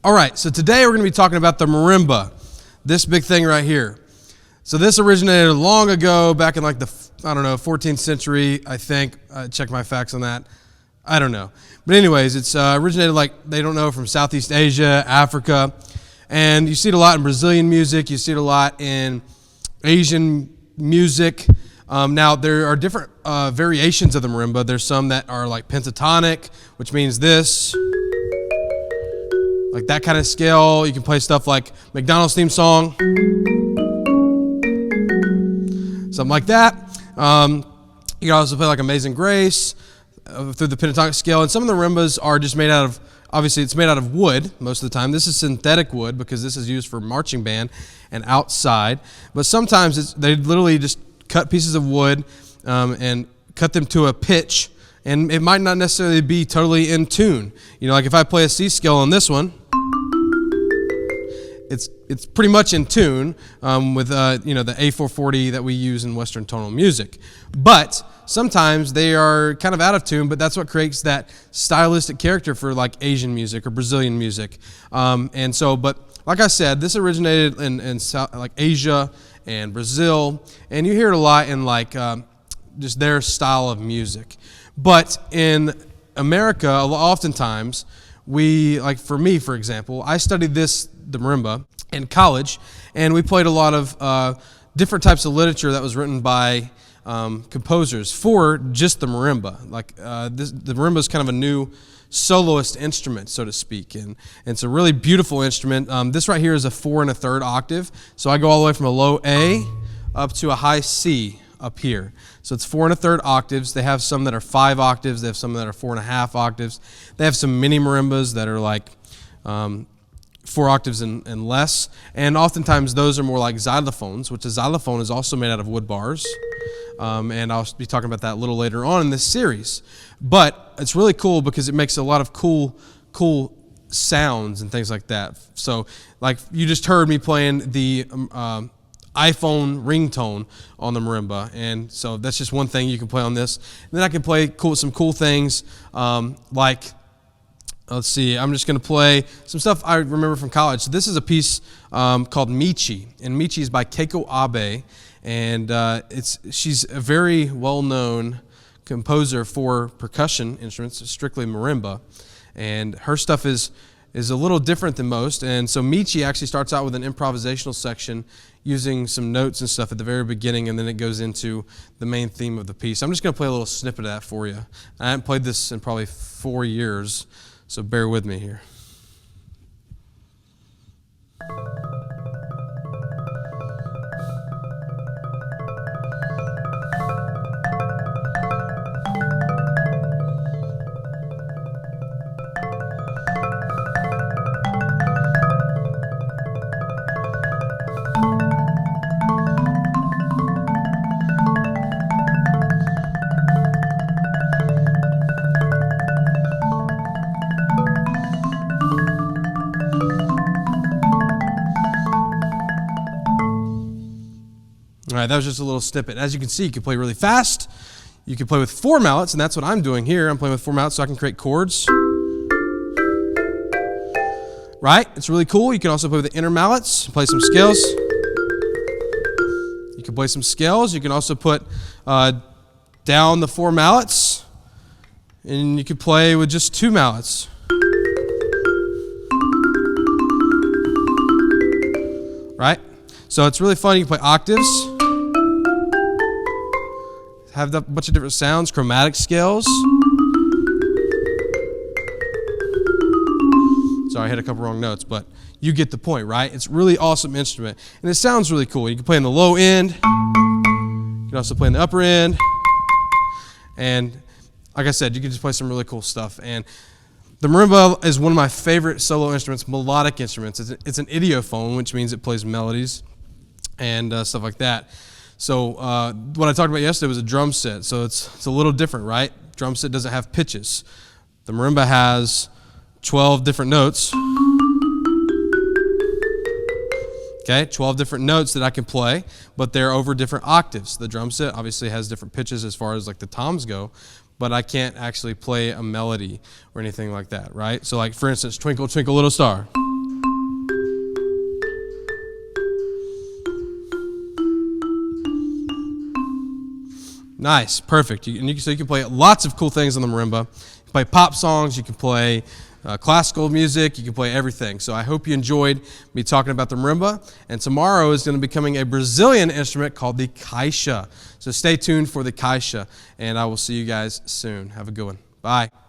All right, so today we're going to be talking about the marimba, this big thing right here. So this originated long ago, back in like the, 14th century, I think. Check my facts on that. I don't know. But anyways, it's originated they don't know, from Southeast Asia, Africa. And you see it a lot in Brazilian music. You see it a lot in Asian music. Now, there are different variations of the marimba. There's some that are like pentatonic, which means this. Like that kind of scale. You can play stuff like McDonald's theme song. Something like that. You can also play like Amazing Grace through the pentatonic scale. And some of the marimbas are just made out of, obviously it's made out of wood most of the time. This is synthetic wood because this is used for marching band and outside. But sometimes they literally just cut pieces of wood and cut them to a pitch. And it might not necessarily be totally in tune. You know, like if I play a C scale on this one, it's pretty much in tune with the A440 that we use in Western tonal music. But sometimes they are kind of out of tune, but that's what creates that stylistic character for like Asian music or Brazilian music. But like I said, this originated in South, like Asia and Brazil, and you hear it a lot in just their style of music. But in America, oftentimes, for me, for example, I studied the marimba in college, and we played a lot of different types of literature that was written by composers for just the marimba. The marimba is kind of a new soloist instrument, so to speak, and it's a really beautiful instrument. This right here is a 4 1/3 octave, so I go all the way from a low A up to a high C up here. So it's 4 1/3 octaves. They have some that are 5 octaves. They have some that are 4 1/2 octaves. They have some mini marimbas that are like 4 octaves and less. And oftentimes those are more like xylophones, which a xylophone is also made out of wood bars. And I'll be talking about that a little later on in this series. But it's really cool because it makes a lot of cool sounds and things like that. So like you just heard me playing the iPhone ringtone on the marimba, and so that's just one thing you can play on this. And then I can play some cool things let's see, I'm just going to play some stuff I remember from college. So this is a piece called Michi, and Michi is by Keiko Abe, and she's a very well-known composer for percussion instruments, strictly marimba, and her stuff is a little different than most. And so Michi actually starts out with an improvisational section using some notes and stuff at the very beginning, and then it goes into the main theme of the piece. I'm just going to play a little snippet of that for you. I haven't played this in probably 4 years, so bear with me here. All right, that was just a little snippet. As you can see, you can play really fast. You can play with 4 mallets, and that's what I'm doing here. I'm playing with 4 mallets so I can create chords. Right? It's really cool. You can also play with the inner mallets, play some scales. You can play some scales. You can also put down the 4 mallets, and you can play with just 2 mallets. Right? So it's really fun. You can play octaves. Have a bunch of different sounds, chromatic scales. Sorry, I hit a couple wrong notes, but you get the point, right? It's a really awesome instrument, and it sounds really cool. You can play in the low end. You can also play in the upper end. And like I said, you can just play some really cool stuff. And the marimba is one of my favorite solo instruments, melodic instruments. It's an idiophone, which means it plays melodies and stuff like that. So what I talked about yesterday was a drum set. So it's a little different, right? Drum set doesn't have pitches. The marimba has 12 different notes. Okay, 12 different notes that I can play, but they're over different octaves. The drum set obviously has different pitches as far as like the toms go, but I can't actually play a melody or anything like that, right? So like for instance, Twinkle, Twinkle, Little Star. Nice, perfect. So you can play lots of cool things on the marimba. You can play pop songs, you can play classical music, you can play everything. So I hope you enjoyed me talking about the marimba. And tomorrow is going to be becoming a Brazilian instrument called the caixa. So stay tuned for the caixa, and I will see you guys soon. Have a good one. Bye.